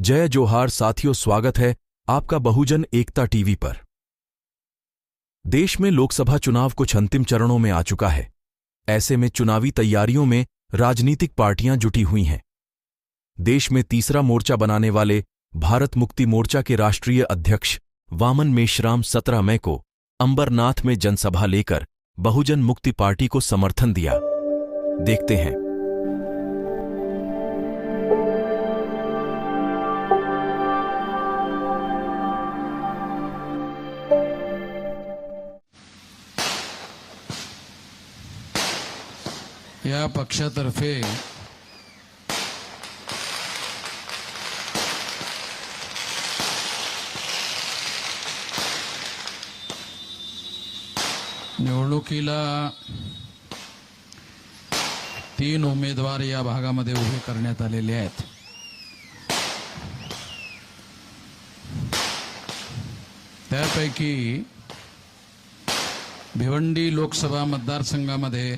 जय जोहार साथियों, स्वागत है आपका बहुजन एकता टीवी पर। देश में लोकसभा चुनाव कुछ अंतिम चरणों में आ चुका है। ऐसे में चुनावी तैयारियों में राजनीतिक पार्टियां जुटी हुई हैं। देश में तीसरा मोर्चा बनाने वाले भारत मुक्ति मोर्चा के राष्ट्रीय अध्यक्ष वामन मेश्राम 17 मई को अंबरनाथ में जनसभा लेकर बहुजन मुक्ति पार्टी को समर्थन दिया। देखते हैं। या पक्षातर्फे निवडणुकीला 3 उमेदवार या भागामध्ये उभे करण्यात आलेले आहेत। त्यापैकी भिवंडी लोकसभा मतदारसंघामध्ये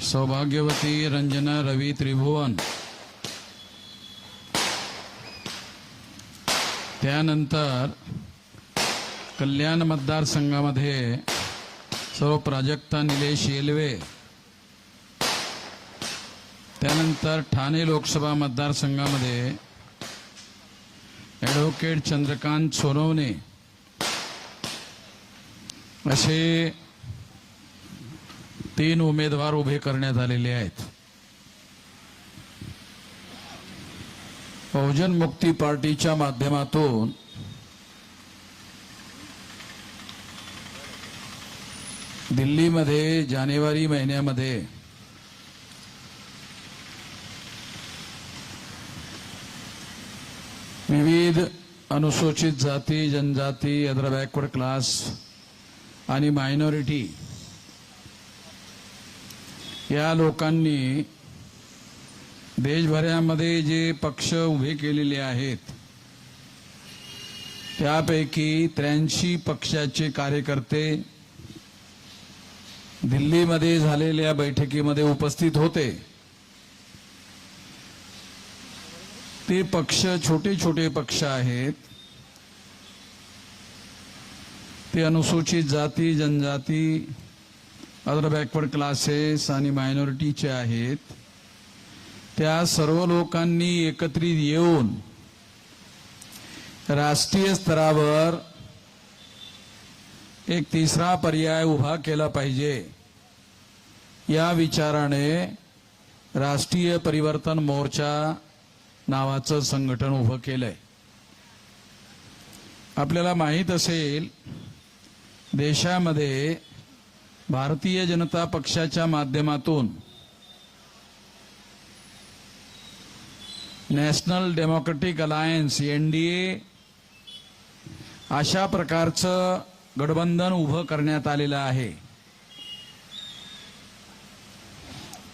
सौभाग्यवती रंजना रवी त्रिभुवन, त्यानंतर कल्याण मतदारसंघामध्ये सौ प्राजक्ता निलेश येलवे, त्यानंतर ठाणे लोकसभा मतदारसंघामध्ये ॲडव्होकेट चंद्रकांत सोनवणे असे 3 उमेदवार उभे करण्यात आलेले आहेत। बहुजन मुक्ती पार्टीच्या माध्यमातून दिल्लीमध्ये जानेवारी महिन्यामध्ये विविध अनुसूचित जाती, जनजाती, अदर बॅकवर्ड क्लास आणि मायनॉरिटी या लोकांनी देशभरामध्ये जे पक्ष उभे केलेले आहेत त्यापैकी 83 पक्षाचे कार्यकर्ते दिल्लीमध्ये झालेल्या बैठकीमध्ये उपस्थित होते। ते पक्ष छोटे छोटे पक्ष आहेत। ते अनुसूचित जाती, जनजाती, अदर बॅकवर्ड क्लासेस आणि मायनॉरिटीचे आहेत। त्या सर्व लोकांनी एकत्रित येऊन राष्ट्रीय स्तरावर एक तिसरा पर्याय उभा केला पाहिजे या विचाराने राष्ट्रीय परिवर्तन मोर्चा नावाचं संघटन उभं केलंय। आपल्याला माहित असेल, देशामध्ये भारतीय जनता पक्षाच्या माध्यमातून नॅशनल डेमोक्रेटिक अलायन्स एनडीए अशा प्रकारचं गठबंधन उभं करण्यात आलेलं आहे।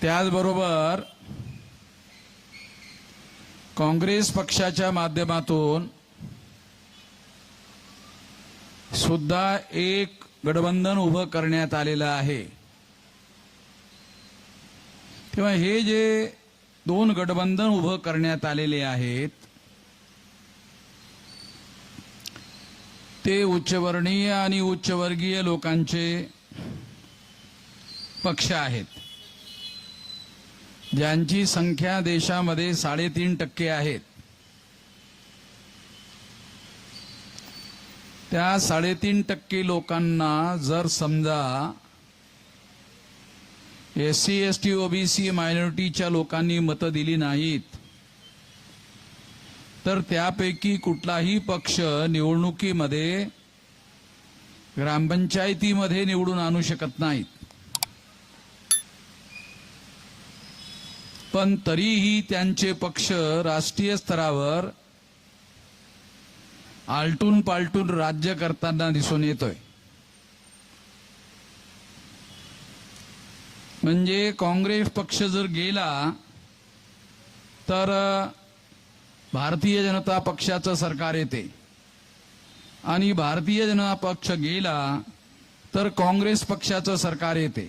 त्याचबरोबर काँग्रेस पक्षाच्या माध्यमातून सुद्धा एक गठबंधन उभं करण्यात आलेलं आहे। तेव्हा हे जे 2 गठबंधन उभं करण्यात आलेले आहेत ते उच्चवर्णीय आणि उच्चवर्गीय लोकांचे पक्ष आहेत, ज्यांची संख्या देशामध्ये 3.5% आहेत। त्या 3.5% लोकांना जर समजा SC ST OBC मायनॉरिटीच्या लोकांनी मतं दिली नाहीत तर त्यापैकी कुठलाही पक्ष निवडणुकीमध्ये ग्रामपंचायतीमध्ये निवडून आणू शकत नाहीत। पण तरीही त्यांचे पक्ष राष्ट्रीय स्तरावर आलटून पालटून राज्य करताना दिसून येतोय। म्हणजे काँग्रेस पक्ष जर गेला तर भारतीय जनता पक्षाचं सरकार येते आणि भारतीय जनता पक्ष गेला तर काँग्रेस पक्षाचं सरकार येते।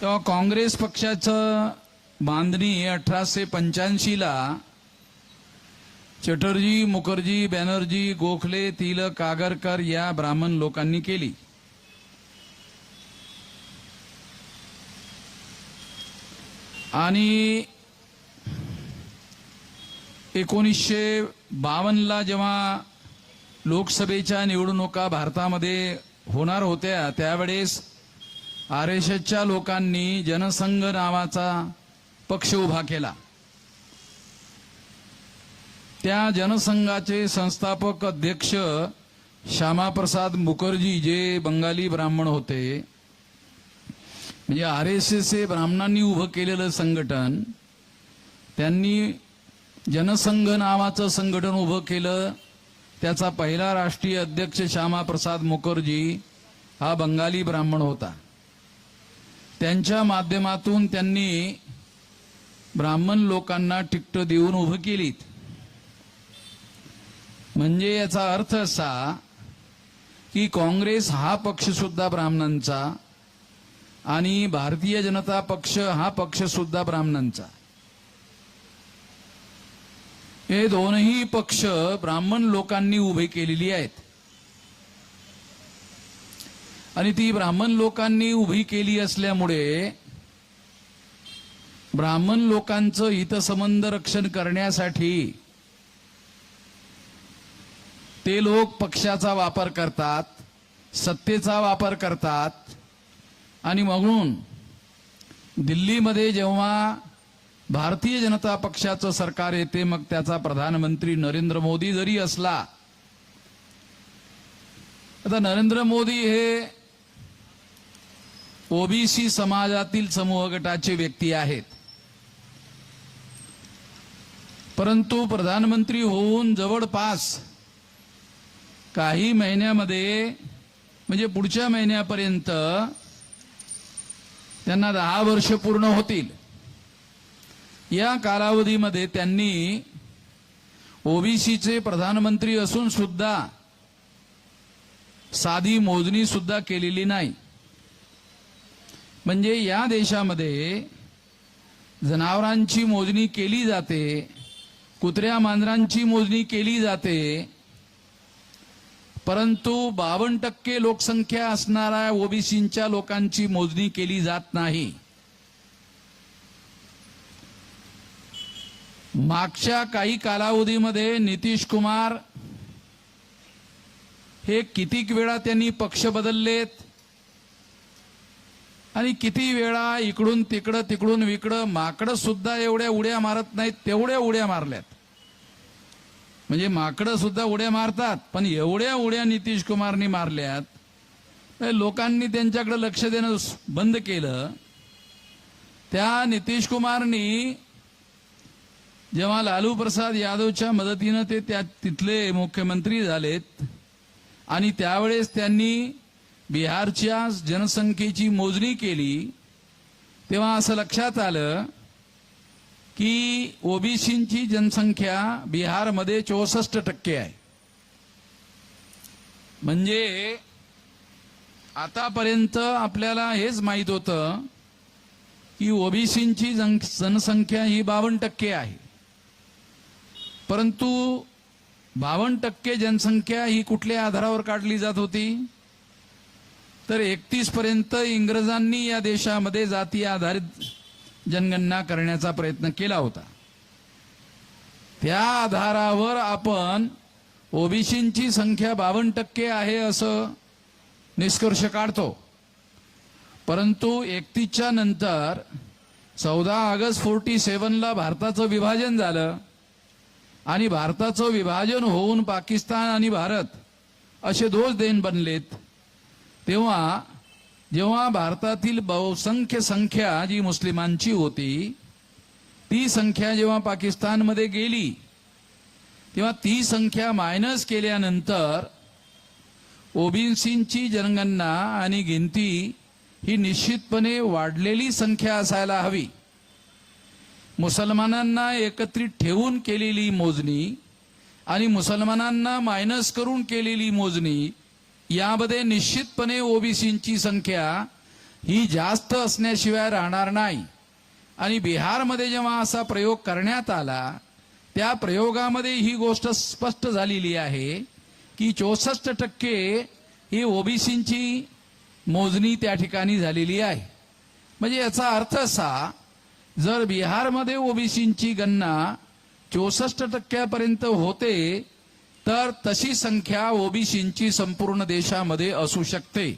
तेव्हा काँग्रेस पक्षाचं बांधणी 1885ला चटर्जी, मुखर्जी, बॅनर्जी, गोखले, तिलक, आगरकर या ब्राह्मण लोकांनी केली. आणि 1952ला जेव्हा लोकसभेच्या निवडणुका भारतामध्ये होणार होत्या त्यावेळेस RSSच्या लोकांनी जनसंघ नावाचा पक्ष उभा केला. त्या जनसंघाचे संस्थापक अध्यक्ष श्यामाप्रसाद मुखर्जी जे बंगाली ब्राह्मण होते, म्हणजे RSS हे ब्राह्मणांनी उभं केलेलं संघटन, त्यांनी जनसंघ नावाचं संघटन उभं केलं. त्याचा पहिला राष्ट्रीय अध्यक्ष श्यामाप्रसाद मुखर्जी हा बंगाली ब्राह्मण होता. त्यांच्या माध्यमातून त्यांनी ब्राह्मण लोकांना तिकीट देऊन उभं केलीत. म्हणजे याचा अर्थ असा की काँग्रेस हा पक्ष सुद्धा ब्राह्मणांचा आणि भारतीय जनता पक्ष हा पक्ष सुद्धा ब्राह्मणांचा. हे दोनही पक्ष ब्राह्मण लोकांनी उभे केलेली आहेत. आणि ती ब्राह्मण लोकांनी उभी केली असल्यामुळे ब्राह्मण लोकांचं हितसंबंध रक्षण करण्यासाठी ते लोक पक्षाचा वापर करतात, सत्तेचा वापर करतात. आणि म्हणून दिल्लीमध्ये जेव्हा भारतीय जनता पक्षाचं सरकार येते, मग त्याचा प्रधानमंत्री नरेंद्र मोदी जरी असला, आता नरेंद्र मोदी हे ओबीसी समाजातील समूह गटाचे व्यक्ती आहेत, परंतु प्रधानमंत्री होऊन जवळपास काही महिन्यामध्ये, म्हणजे पुढच्या महिन्यापर्यंत त्यांना 10 वर्ष पूर्ण होतील. या कालावधीमध्ये त्यांनी ओबीसीचे प्रधानमंत्री असून सुद्धा साधी मोजणी सुद्धा केलेली नाही. म्हणजे या देशामध्ये जनावरांची मोजणी केली जाते, कुत्र्या मांजरांची मोजणी केली जाते, परंतु 52% लोकसंख्या असणाऱ्या ओबीसींच्या लोकांची मोजणी केली जात नाही. मागच्या काही कालावधीमध्ये नितीश कुमार हे कितीक वेळा त्यांनी पक्ष बदललेत आणि किती वेळा इकडून तिकडं तिकडून इकडं, माकडं सुद्धा एवढ्या उड्या मारत नाहीत तेवढ्या उड्या मारल्यात. म्हणजे माकडं सुद्धा उड्या मारतात, पण एवढ्या उड्या नितीश कुमारनी मारल्यात, लोकांनी त्यांच्याकडे लक्ष देणं बंद केलं. त्या नितीश कुमारनी जेव्हा लालू प्रसाद यादवच्या मदतीनं ते तिथले मुख्यमंत्री झालेत आणि त्यावेळेस त्यांनी बिहारच्या जनसंख्येची मोजणी केली, तेव्हा असं लक्षात आलं की ओबीसींची जनसंख्या बिहारमध्ये 64% आहे. म्हणजे आतापर्यंत आपल्याला हेच माहित होतं की ओबीसींची जनसंख्या ही 52% आहे, परंतु 52% जनसंख्या ही कुठल्या आधारावर काढली जात होती, तर 31 पर्यंत इंग्रजांनी या देशामध्ये जाती आधारित जनगणना करण्याचा प्रयत्न केला होता. त्या आधारावर आपण ओबीसींची संख्या 52% आहे असं निष्कर्ष काढतो. परंतु 31च्या नंतर 14 ऑगस्ट 47ला भारताचं विभाजन झालं आणि भारताचं विभाजन होऊन पाकिस्तान आणि भारत असे 2 देश बनलेत. तेव्हा जेव्हा भारतातील बहुसंख्य संख्या जी मुस्लिमांची होती ती संख्या जेव्हा पाकिस्तानमध्ये गेली, तेव्हा ती संख्या मायनस केल्यानंतर ओबीसींची जनगणना आणि गिनती ही निश्चितपणे वाढलेली संख्या असायला हवी. मुसलमानांना एकत्रित ठेवून केलेली मोजणी आणि मुसलमानांना मायनस करून केलेली मोजणी यामध्ये निश्चितपणे ओबीसींची संख्या ही जास्त असण्याशिवाय राहणार नाही. आणि बिहारमध्ये जेव्हा असा प्रयोग करण्यात आला त्या प्रयोगामध्ये ही गोष्ट स्पष्ट झालेली आहे की 64% ही ओबीसींची मोजणी त्या ठिकाणी झालेली आहे. म्हणजे याचा अर्थ असा, जर बिहारमध्ये ओबीसींची गणना 64% होते तर तशी संख्या ओबीसींची संपूर्ण देशामध्ये असू शकते.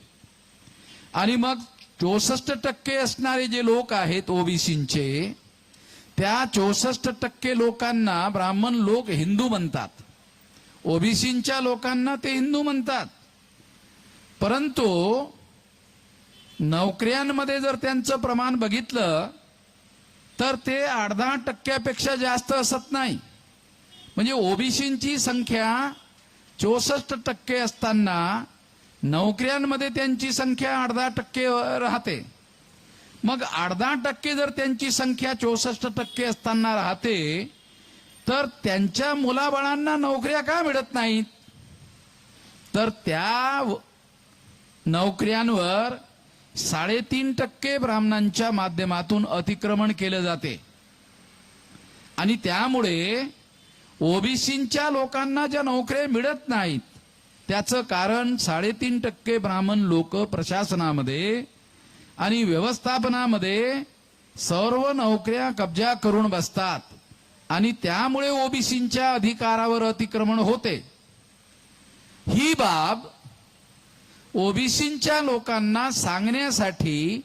आणि मग 64% असणारे जे लोक आहेत ओबीसींचे, त्या 64% लोकांना ब्राह्मण लोक हिंदू म्हणतात, ओबीसींच्या लोकांना ते हिंदू म्हणतात. परंतु नोकऱ्यांमध्ये जर त्यांचं प्रमाण बघितलं तर ते 8-10% जास्त असत नाही. म्हणजे ओबीसींची संख्या 64% असताना नोकऱ्यांमध्ये त्यांची संख्या 8-10% राहते. मग 8-10% जर त्यांची संख्या 64% असताना राहते तर त्यांच्या मुलाबाळांना नोकऱ्या का मिळत नाहीत? तर त्या नोकऱ्यांवर 3.5% ब्राह्मणांच्या माध्यमातून अतिक्रमण केले जाते. आणि त्यामुळे ओबीसींच्या लोकांना ज्या नोकऱ्या मिळत नाहीत त्याचं कारण 3.5% ब्राह्मण लोक प्रशासनामध्ये आणि व्यवस्थापनामध्ये सर्व नोकऱ्या कब्जा करून बसतात आणि त्यामुळे ओबीसींच्या अधिकारावर अतिक्रमण होते. ही बाब ओबीसींच्या लोकांना सांगण्यासाठी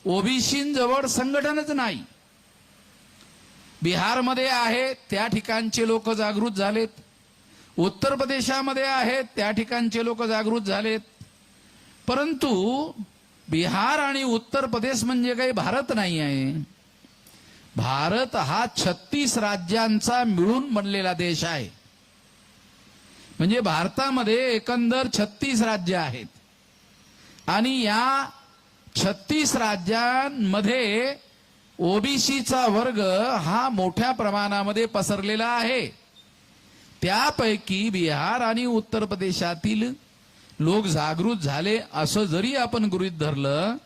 ओबीसींजवळ संघटनच नाही. बिहारमध्ये आहे त्या ठिकाणचे लोक जागृत झालेत, उत्तर प्रदेशामध्ये आहेत त्या ठिकाणचे लोक जागृत झालेत. परंतु बिहार आणि उत्तर प्रदेश म्हणजे काही भारत नाही आहे. भारत हा 36 राज्यांचा मिळून बनलेला देश आहे. म्हणजे भारतामध्ये एकंदर 36 राज्य आहेत आणि या 36 राज्यांमध्ये ओबीसीचा वर्ग हा मोठ्या प्रमाणामध्ये पसरलेला आहे. त्यापैकी बिहार आणि उत्तर प्रदेशातील लोक जागृत झाले असं जरी आपण गृहीत धरलं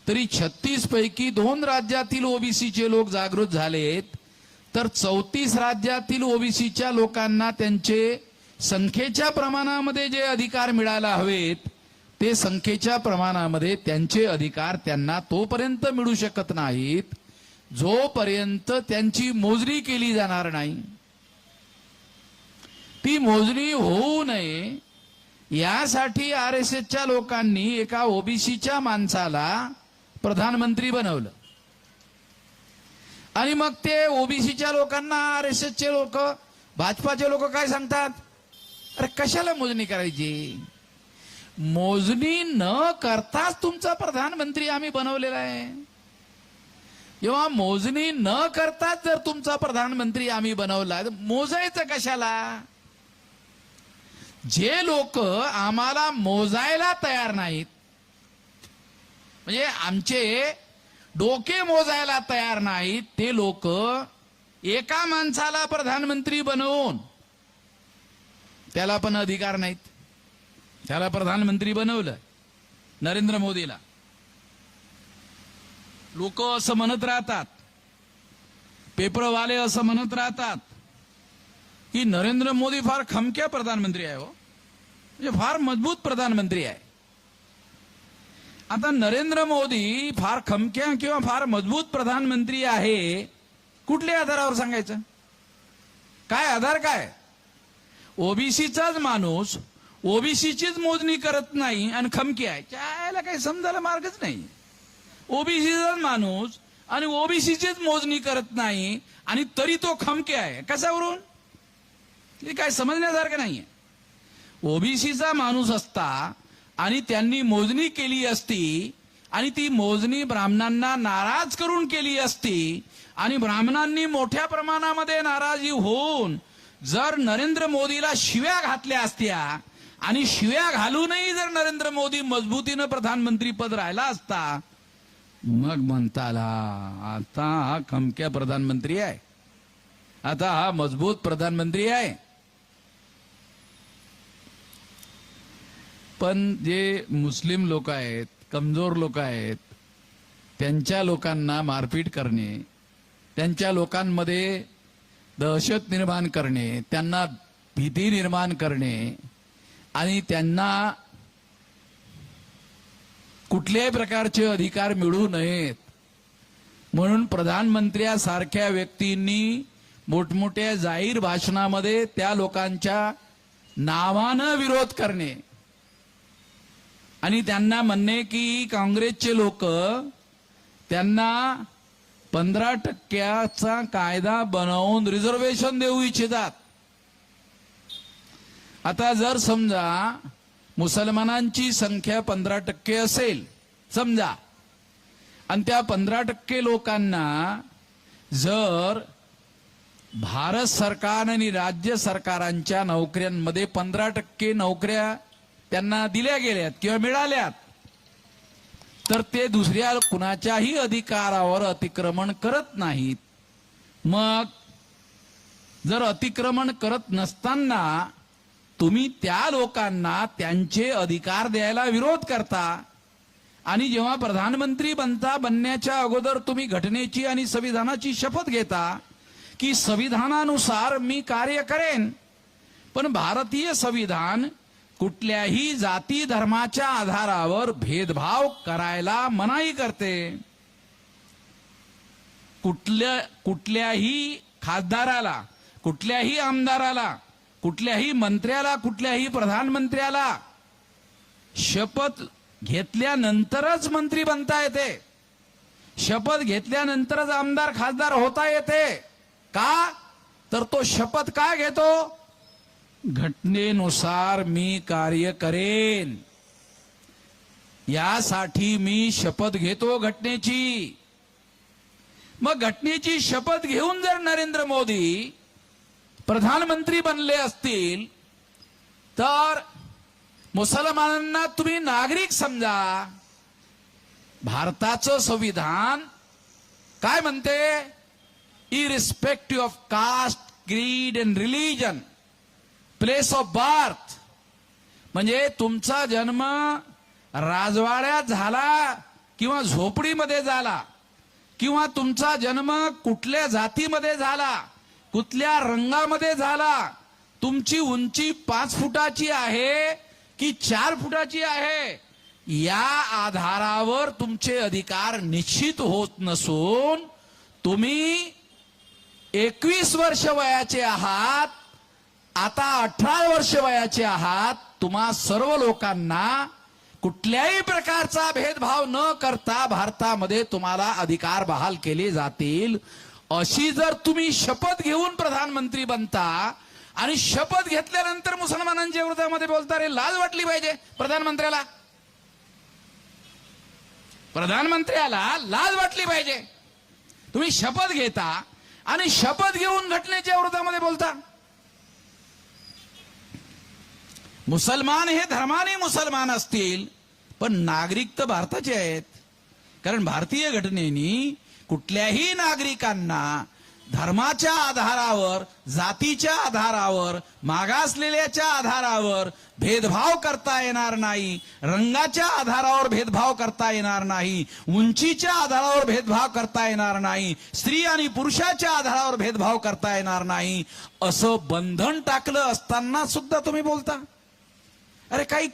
तरी 36 पैकी 2 राज्यातील ओबीसीचे लोक जागृत झालेत, तर 34 राज्यातील ओबीसीच्या लोकांना त्यांचे संख्येच्या प्रमाणामध्ये जे अधिकार मिळायला हवेत ते संख्येच्या प्रमाणामध्ये त्यांचे अधिकार त्यांना तोपर्यंत मिळू शकत नाहीत जोपर्यंत त्यांची मोजणी केली जाणार नाही. ती मोजणी होऊ नये यासाठी आरएसएसच्या लोकांनी एका ओबीसीच्या माणसाला प्रधानमंत्री बनवलं. आणि मग ते ओबीसीच्या लोकांना आरएसएसचे लोक, भाजपाचे लोक काय सांगतात, अरे कशाला मोजणी करायची, मोजणी न करताच तुमचा प्रधानमंत्री आम्ही बनवलेला आहे. जेव्हा मोजणी न करताच जर तुमचा प्रधानमंत्री आम्ही बनवला मोजायचं कशाला? जे लोक आम्हाला मोजायला तयार नाहीत, म्हणजे आमचे डोके मोजायला तयार नाहीत, ते लोक एका माणसाला प्रधानमंत्री बनवून, त्याला पण अधिकार नाहीत, त्याला प्रधानमंत्री बनवलं नरेंद्र मोदीला. लोक असं म्हणत राहतात, पेपरवाले असं म्हणत राहतात की नरेंद्र मोदी फार खमक्या प्रधानमंत्री आहे, हो म्हणजे फार मजबूत प्रधानमंत्री आहे. आता नरेंद्र मोदी फार खमक्या किंवा फार मजबूत प्रधानमंत्री आहे कुठल्या आधारावर सांगायचं? काय आधार काय? ओबीसीचाच माणूस ओबीसीचीच मोजणी करत नाही आणि खमकी आहे, त्याला काही समजायला मार्गच नाही. ओबीसीचाच माणूस आणि ओबीसीचीच मोजणी करत नाही आणि तरी तो खमके आहे, कशावरून? हे काय समजण्यासारखं नाहीये. ओबीसीचा माणूस असता आणि त्यांनी मोजणी केली असती आणि ती मोजणी ब्राह्मणांना नाराज करून केली असती आणि ब्राह्मणांनी मोठ्या प्रमाणामध्ये नाराजी होऊन जर नरेंद्र मोदीला शिव्या घातल्या असत्या आणि शिव्या घालूनही जर नरेंद्र मोदी मजबूतीनं प्रधानमंत्री पद राहिला असता, मग म्हणता आला आता हा खमक्या प्रधानमंत्री आहे, आता हा मजबूत प्रधानमंत्री आहे. पण जे मुस्लिम लोक आहेत, कमजोर लोक आहेत, त्यांच्या लोकांना मारपीट करणे, त्यांच्या लोकांमध्ये दहशत निर्माण करणे, त्यांना भीती निर्माण करणे आणि त्यांना कुठल्याही प्रकारचे अधिकार मिळू नयेत म्हणून प्रधानमंत्र्यासारख्या व्यक्तींनी मोठमोठ्या जाहीर भाषणामध्ये त्या लोकांच्या नावानं विरोध करणे आणि त्यांना म्हणणे की काँग्रेसचे लोक त्यांना 15% कायदा बनवून रिझर्वेशन देऊ इच्छितात. आता जर समजा मुसलमानांची संख्या 15% असेल समजा, आणि त्या 15% लोकांना जर भारत सरकार आणि राज्य सरकारांच्या नोकऱ्यांमध्ये 15% नोकऱ्या त्यांना दिल्या गेल्यात किंवा मिळाल्यात, तर ते दुसऱ्या कुणाच्याही अधिकारावर अतिक्रमण करत नाहीत. मग जर अतिक्रमण करत नसताना तुम्ही त्या लोकांना त्यांचे अधिकार द्यायला विरोध करता आणि जेव्हा प्रधानमंत्री बनण्याच्या अगोदर तुम्ही घटनेची आणि संविधानाची शपथ घेता की संविधानानुसार मी कार्य करेन, पण भारतीय संविधान कुठल्याही जाती धर्माच्या आधारावर भेदभाव करायला मनाई करते. कुठल्याही खासदाराला, कुठल्याही आमदाराला, कुठल्याही मंत्र्याला, कुठल्याही प्रधानमंत्र्याला शपथ घेतल्यानंतरच मंत्री बनता येते, शपथ घेतल्यानंतरच आमदार खासदार होता येते. का? तर तो शपथ का घेतो? घटनेनुसार मी कार्य करेन, यासाठी मी शपथ घेतो घटनेची. मग घटनेची शपथ घेऊन जर नरेंद्र मोदी प्रधानमंत्री बनले असतील तर मुसलमानांना तुम्ही नागरिक समजा. भारताचं संविधान काय म्हणते? इरिस्पेक्टिव्ह ऑफ कास्ट, क्रीड and religion, place of birth, म्हणजे तुमचा जन्म राजवाड्यात झाला किंवा झोपडीमध्ये झाला, किंवा तुमचा जन्म कुठल्या जातीमध्ये झाला, कुठल्या रंगामध्ये झाला, तुमची उंची 5 फुटाची आहे की 4 फुटाची आहे, या आधारावर तुमचे अधिकार निश्चित होत नसून तुम्ही 21 वर्ष वयाचे आहात, आता 18 वर्ष वयाचे आहात, तुम्हा सर्व लोकांना कुठल्याही प्रकारचा भेदभाव न करता भारतामध्ये तुम्हाला अधिकार बहाल केले जातील. अशी जर तुम्ही शपथ घेऊन प्रधानमंत्री बनता आणि शपथ घेतल्यानंतर मुसलमानांच्या विरोधामध्ये बोलता, रे लाज वाटली पाहिजे प्रधानमंत्र्याला. प्रधानमंत्र्याला लाज वाटली पाहिजे. तुम्ही शपथ घेता आणि शपथ घेऊन घटनेच्या विरोधामध्ये बोलता. मुसलमान हे धर्माने मुसलमान असतील पण नागरिक तर भारताचे आहेत, कारण भारतीय घटनेनी कुठल्याही नागरिकांना धर्माच्या आधारावर, जातीच्या आधारावर, मागासलेल्याच्या आधारावर भेदभाव करता येणार नाही, रंगाच्या आधारावर भेदभाव करता येणार नाही, उंचीच्या आधारावर भेदभाव करता येणार नाही, स्त्री आणि पुरुषाच्या आधारावर भेदभाव करता येणार नाही, असं बंधन टाकलं असताना सुद्धा तुम्ही बोलता. अरे काही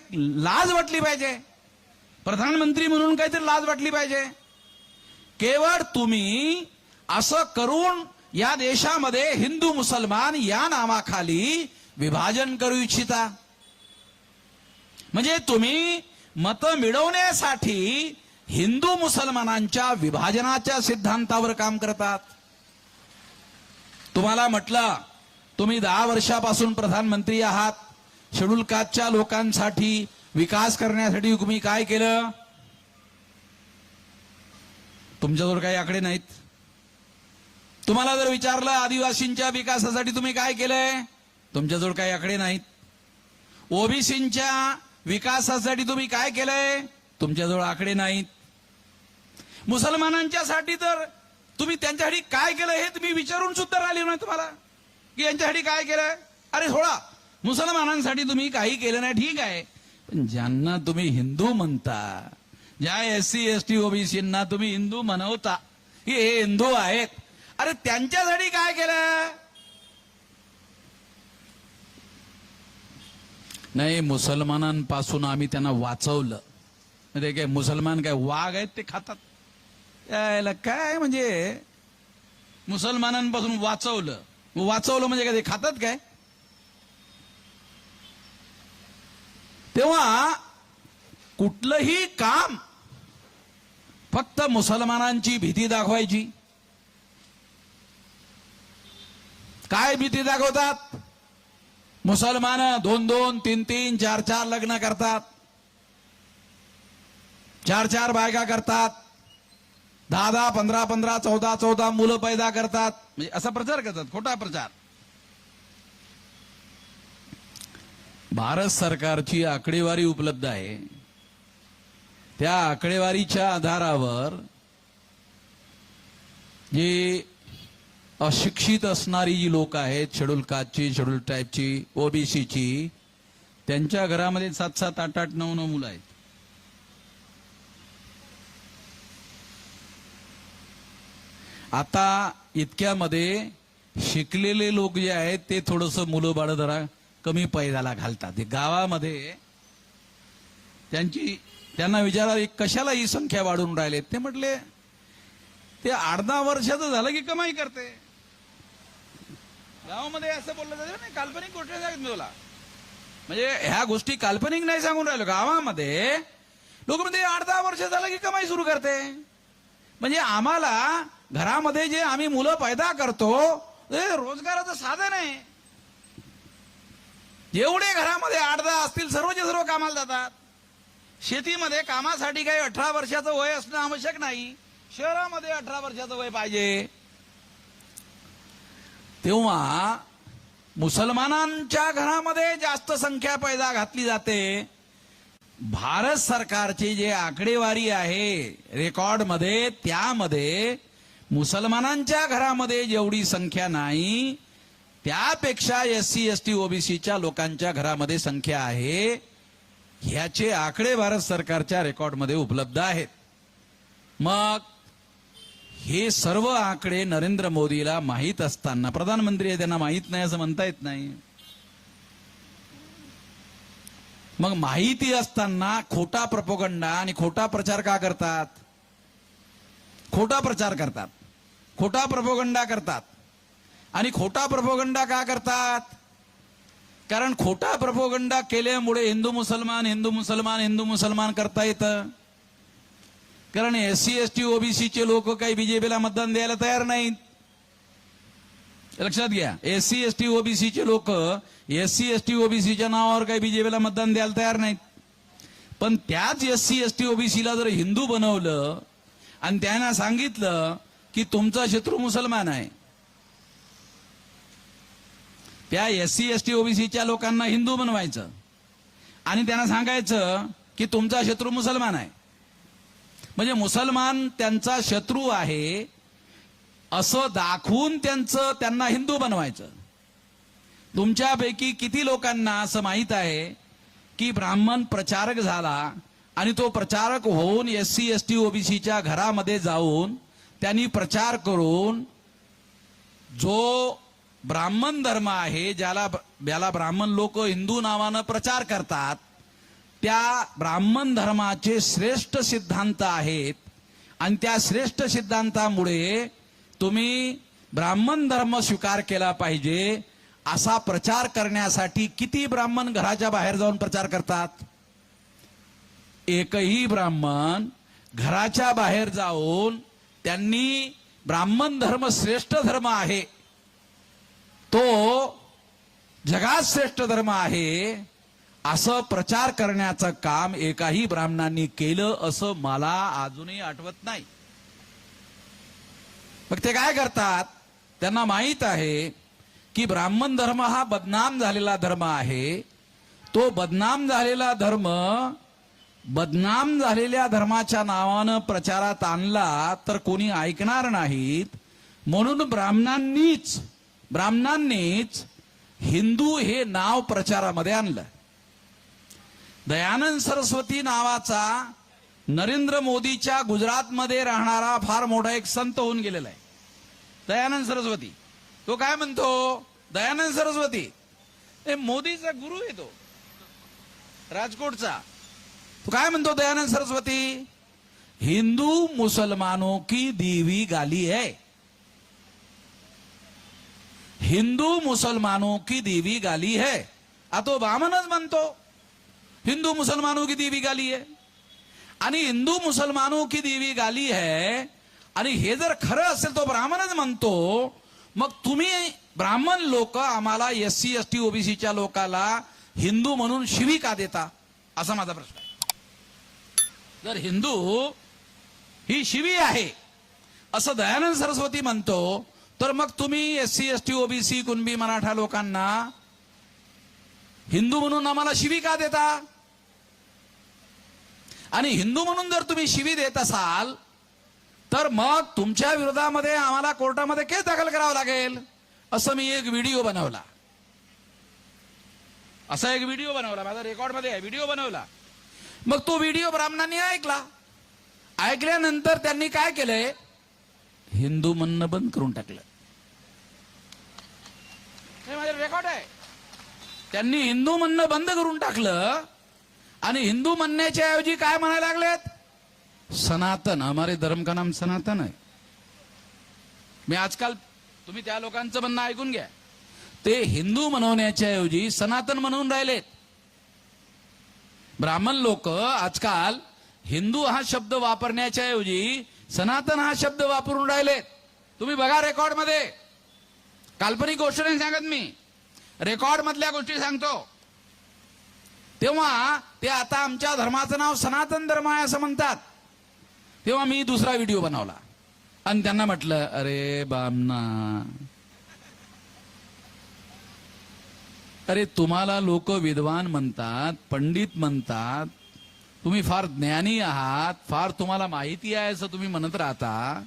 लाज वाटली पाहिजे, प्रधानमंत्री म्हणून काहीतरी लाज वाटली पाहिजे. केवळ तुम्ही असं करून या देशामध्ये हिंदू मुसलमान या नावाखाली विभाजन करू इच्छिता. म्हणजे तुम्ही मतं मिळवण्यासाठी हिंदू मुसलमानांच्या विभाजनाच्या सिद्धांतावर काम करतात. तुम्हाला म्हटलं तुम्ही 10 वर्षापासून प्रधानमंत्री आहात, शेड्यूल कास्टच्या लोकांसाठी विकास करण्यासाठी तुम्ही काय केलं? तुमच्याजवळ काही आकडे नाहीत. तुम्हाला जर विचारलं आदिवासींच्या विकासासाठी तुम्ही काय केलंय, तुमच्याजवळ काही आकडे नाहीत. ओबीसींच्या विकासासाठी तुम्ही काय केलंय, तुमच्याजवळ आकडे नाहीत. मुसलमानांच्यासाठी तर तुम्ही त्यांच्यासाठी काय केलं हे तुम्ही विचारून सुद्धा राहिले नाही तुम्हाला की यांच्यासाठी काय केलंय. अरे थोडा मुसलमानांसाठी तुम्ही काही केलं नाही ठीक आहे, पण ज्यांना तुम्ही हिंदू म्हणता, ज्या SC ST OBCंना तुम्ही हिंदू म्हणवता की हे हिंदू आहेत, अरे त्यांच्यासाठी काय केलं? नाही, मुसलमानांपासून आम्ही त्यांना वाचवलं. म्हणजे काय मुसलमान काय वाघ आहेत ते खातात? यायला काय म्हणजे मुसलमानांपासून वाचवलं म्हणजे काय ते खातात काय? तेव्हा कुठलंही काम फक्त मुसलमानांची भीती दाखवायची. काय भीती दाखवतात? मुसलमान 2-2, 3-3, 4-4 लग्न करतात, 4-4 बायका करतात, 10-10, 15-15, 14-14 मुलं पैदा करतात. म्हणजे असा प्रचार करतात, खोटा प्रचार. भारत सरकारची आकडेवारी उपलब्ध आहे. त्या आकडेवारीच्या आधारावर जे अशिक्षित असणारी जी लोक आहेत, शेड्यूल कास्टची, शेड्यूल ट्राईबची, ओबीसीची, त्यांच्या घरामध्ये 7-7, 8-8, 9-9 मुलं आहेत. आता इतक्यामध्ये शिकलेले लोक जे आहेत ते थोडंसं मुलं बाळ जरा कमी पैदाला घालतात. गावामध्ये त्यांना विचारलं कशाला ही संख्या वाढून राहिले? ते म्हटले ते 8-10 वर्षाचं झालं की कमाई करते. गावामध्ये असं बोललं जातं नाही, काल्पनिक गोष्टी सांगितलं तुला. म्हणजे ह्या गोष्टी काल्पनिक नाही सांगून राहिलो. गावामध्ये लोक म्हणते 8-10 वर्ष झालं की कमाई सुरू करते. म्हणजे आम्हाला घरामध्ये जे आम्ही मुलं पैदा करतो ते रोजगाराचं साधन आहे. जेवढे घरामध्ये 8-10 असतील सर्वचे सर्व कामाला जातात. शेतीमध्ये कामासाठी काही 18 वर्षाचं वय असणं आवश्यक नाही. शहरामध्ये 18 वर्षाचं वय पाहिजे. तेव्हा मुसलमानांच्या घरामध्ये जास्त संख्या पैदा घातली जाते. भारत सरकारची जे आकडेवारी आहे रेकॉर्डमध्ये, त्यामध्ये मुसलमानांच्या घरामध्ये जेवढी संख्या नाही त्यापेक्षा SC ST OBCच्या लोकांच्या घरामध्ये संख्या आहे. ह्याचे आकडे भारत सरकारच्या रेकॉर्डमध्ये उपलब्ध आहेत. मग हे सर्व आकडे नरेंद्र मोदीला माहीत असताना, प्रधानमंत्री आहे त्यांना माहीत नाही असं म्हणता येत नाही. मग माहिती असताना खोटा प्रोपगंडा आणि खोटा प्रचार का करतात? खोटा प्रचार करतात, खोटा प्रोपगंडा करतात. आणि खोटा प्रोपगंडा का करतात? कारण खोटा प्रोपगंडा केल्यामुळे हिंदू मुसलमान करता येतं. कारण SC ST OBCचे लोक काही बीजेपीला मतदान द्यायला तयार नाहीत. लक्षात घ्या, SC ST OBCचे लोक SC ST OBCच्या नावावर काही बीजेपीला मतदान द्यायला तयार नाहीत. पण त्याच SC ST OBCला जर हिंदू बनवलं आणि त्यांना सांगितलं की तुमचा शत्रू मुसलमान आहे, त्या SC ST OBCच्या लोकांना हिंदू बनवायचं आणि त्यांना सांगायचं की तुमचा शत्रू मुसलमान आहे, म्हणजे मुसलमान त्यांचा शत्रू आहे असं दाखवून त्यांना हिंदू बनवायचं. तुमच्यापैकी किती लोकांना असं माहित आहे की ब्राह्मण प्रचारक झाला आणि तो प्रचारक होऊन SC ST OBCच्या घरामध्ये जाऊन त्यांनी प्रचार करून जो ब्राह्मण धर्म आहे, ज्याला ब्राह्मण लोक हिंदू नावानं प्रचार करतात, त्या ब्राह्मण धर्माचे श्रेष्ठ सिद्धांत आहेत आणि त्या श्रेष्ठ सिद्धांतामुळे तुम्ही ब्राह्मण धर्म स्वीकार केला पाहिजे असा प्रचार करण्यासाठी किती ब्राह्मण घराच्या बाहेर जाऊन प्रचार करतात? एकही ब्राह्मण घराच्या बाहेर जाऊन त्यांनी ब्राह्मण धर्म श्रेष्ठ धर्म आहे, तो जगात श्रेष्ठ धर्म आहे असं प्रचार करण्याचं काम एकाही ब्राह्मणांनी केलं असं मला अजूनही आठवत नाही. मग ते काय करतात? त्यांना माहित आहे की ब्राह्मण धर्म हा बदनाम झालेला धर्म आहे. तो बदनाम झालेला धर्म बदनाम झालेल्या धर्माच्या नावानं प्रचारात आणला तर कोणी ऐकणार नाहीत, म्हणून ब्राह्मणांनीच हिंदू हे नाव प्रचारामध्ये आणलं. दयानंद सरस्वती नावाचा नरेंद्र मोदीच्या गुजरातमध्ये राहणारा फार मोठा एक संत होऊन गेलेला आहे, दयानंद सरस्वती. तो काय म्हणतो, दयानंद सरस्वती हे मोदीचा गुरु आहे, तो राजकोटचा. तो काय म्हणतो दयानंद सरस्वती, हिंदू मुसलमानों की दीवी गाली है, हिंदू मुसलमानों की दीवी गाली है. तो ब्राह्मणच म्हणतो हिंदू मुसलमानों की दीवी गाली है, आणि हिंदू मुसलमानों की दीवी गाली है, आणि हे जर खरं असेल तो ब्राह्मणच म्हणतो, मग तुम्ही ब्राह्मण लोक आम्हाला SC ST OBCच्या लोकाला हिंदू म्हणून शिवी का देता, असा माझा प्रश्न आहे. जर हिंदू ही शिवी आहे असं दयानंद सरस्वती म्हणतो, तर मग तुम्ही SC ST OBC Kunbi Maratha लोकांना हिंदू म्हणून आम्हाला शिवी का देता. आणि हिंदू म्हणून जर तुम्ही शिवी देत असाल तर मग तुमच्या विरोधामध्ये आम्हाला कोर्टामध्ये केस दाखल करावं लागेल. असं मी एक व्हिडिओ बनवला, असा एक व्हिडिओ बनवला, माझा रेकॉर्डमध्ये आहे, व्हिडिओ बनवला. मग तो व्हिडिओ ब्राह्मणांनी ऐकला. ऐकल्यानंतर त्यांनी काय केलंय, हिंदू म्हणणं बंद करून टाकलं. हे माझं रेकॉर्ड आहे. त्यांनी हिंदू म्हणणं बंद करून टाकलं आणि हिंदू म्हणण्याच्या ऐवजी काय म्हणायला लागलेत, सनातन, हमारे धर्म का नाम सनातन है. मी आजकाल, तुम्ही त्या लोकांचं म्हणणं ऐकून घ्या, ते हिंदू म्हणवण्याच्या ऐवजी सनातन म्हणून राहिलेत. ब्राह्मण लोक आजकाल हिंदू हा शब्द वापरण्याच्या ऐवजी सनातन हा शब्द वापरून राहिलेत. तुम्ही बघा रेकॉर्ड मध्ये, काल्पनिक गोष्ट नाही सांगत मी, रेकॉर्ड मधल्या गोष्टी सांगतो. तेव्हा ते आता आमच्या धर्माचं नाव सनातन धर्म आहे असं म्हणतात. तेव्हा मी दुसरा व्हिडिओ बनवला आणि त्यांना म्हटलं, अरे बामना, अरे तुम्हाला लोक विद्वान म्हणतात, पंडित म्हणतात, तुम्ही फार ज्ञानी आहात, फार तुम्हाला माहिती आहे असं तुम्ही म्हणत राहता.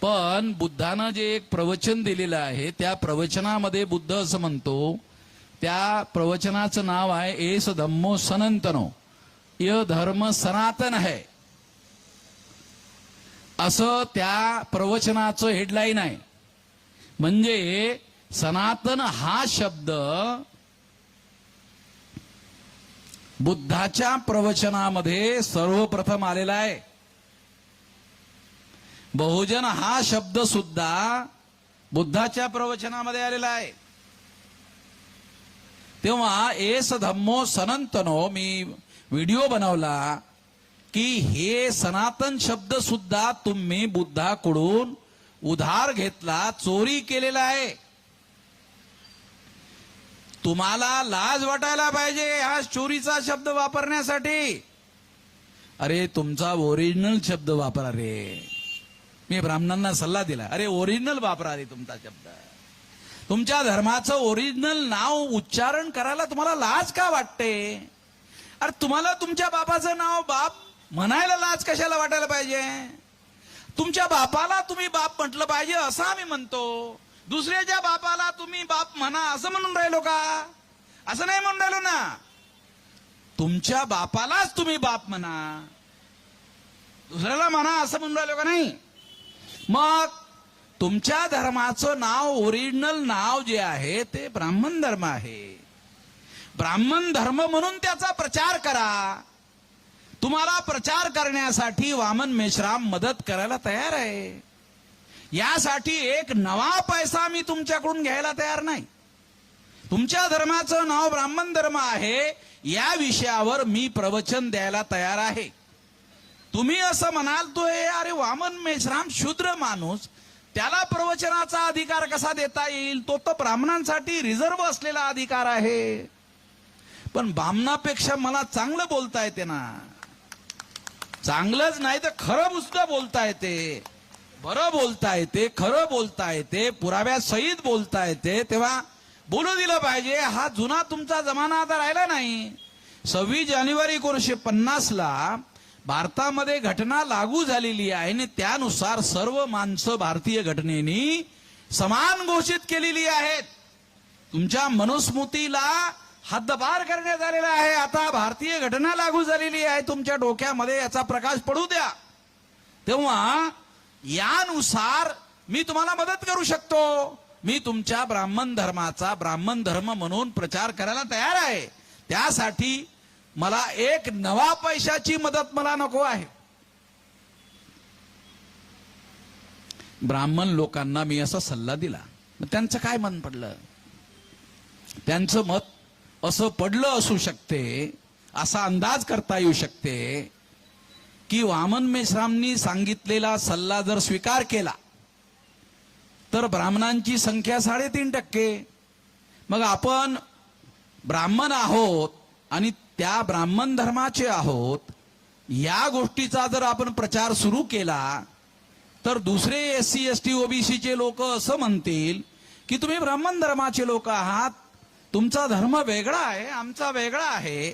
पण बुद्धानं जे एक प्रवचन दिलेलं आहे त्या प्रवचनामध्ये बुद्ध असं म्हणतो, त्या प्रवचनाचं नाव आहे एस धम्मो सनातनो, य धर्म सनातन है, असं त्या प्रवचनाचं हेडलाईन आहे. म्हणजे सनातन हा शब्द बुद्धाच्या प्रवचनामध्ये सर्वप्रथम आलेला आहे. बहुजन हा शब्द सुद्धा बुद्धाच्या प्रवचनामध्ये आलेला आहे. तेव्हा एस धम्मो सनातनो मी व्हिडिओ बनवला की हे सनातन शब्द सुद्धा तुम्ही बुद्धाकडून उधार घेतला, चोरी केलेला आहे. तुम्हाला लाज वाटायला पाहिजे हा चोरीचा शब्द वापरण्यासाठी. अरे तुमचा ओरिजिनल शब्द वापरा रे. मी ब्राह्मणांना सल्ला दिला, अरे ओरिजिनल वापरा रे तुमचा शब्द. तुमच्या धर्माचं ओरिजिनल नाव उच्चारण करायला तुम्हाला लाज का वाटते. अरे तुम्हाला तुमच्या बापाचं नाव बाप म्हणायला लाज कशाला वाटायला पाहिजे. तुमच्या बापाला तुम्ही बाप म्हटलं पाहिजे असं आम्ही म्हणतो. दुसऱ्याच्या बापाला तुम्ही बाप म्हणा असं म्हणून राहिलो का, असं नाही म्हणून राहिलो ना. तुमच्या बापालाच तुम्ही बाप म्हणा, दुसऱ्याला म्हणा असं म्हणून राहिलो का नाही. मग तुमच्या धर्माचं नाव, ओरिजिनल नाव जे आहे ते ब्राह्मण धर्म आहे. ब्राह्मण धर्म म्हणून त्याचा प्रचार करा. तुम्हाला प्रचार करण्यासाठी वामन मेश्राम मदत करायला तयार आहे. यासाठी एक नवा पैसा मी तुमच्याकडून घ्यायला तयार नाही. तुमच्या धर्माचं नाव ब्राह्मण धर्म आहे या विषयावर मी प्रवचन द्यायला तयार आहे. तुम्ही असं म्हणाल तो अरे वामन मेश्राम शूद्र माणूस, त्याला प्रवचनाचा अधिकार कसा देता येईल, तो तर ब्राह्मणांसाठी रिझर्व असलेला अधिकार आहे. पण ब्राह्मणापेक्षा मला चांगलं बोलता येते ना. चांगलंच नाही तर खरं नुसतं बोलता येते, बरं बोलता येते, खरं बोलता येते, पुराव्या सहित बोलता येते. तेव्हा बोलू दिलं पाहिजे. हा जुना तुमचा जमाना आता राहिला नाही. 26 जानेवारी 1950ला भारतामध्ये घटना लागू झालेली आहे आणि त्यानुसार सर्व माणसं भारतीय घटनेनी समान घोषित केलेली आहेत. तुमच्या मनुस्मृतीला हद्दपार करण्यात आलेला आहे. आता भारतीय घटना लागू झालेली आहे, तुमच्या डोक्यामध्ये याचा प्रकाश पडू द्या. तेव्हा यानुसार मी तुम्हाला मदत करू शकतो. मी तुमच्या ब्राह्मण धर्माचा ब्राह्मण धर्म म्हणून प्रचार करायला तयार आहे. त्यासाठी मला एक नवा पैशाची मदत मला नको आहे. ब्राह्मण लोकांना मी असा सल्ला दिला, मग त्यांचं काय मन पडलं? त्यांचं मत असं पडलं असू शकते, असा अंदाज करता येऊ शकते की वामन मेश्रामनी सांगितलेला सल्ला जर स्वीकार केला तर ब्राह्मणांची संख्या 3.5%. मग आपण ब्राह्मण आहोत आणि त्या ब्राह्मण धर्माचे आहोत, या गोष्टीचा जर आपण प्रचार सुरू केला तर दुसरे SC ST OBC चे लोक असं म्हणतील की तुम्ही ब्राह्मण धर्माचे लोक आहात, तुमचा धर्म वेगळा आहे, आमचा वेगळा आहे.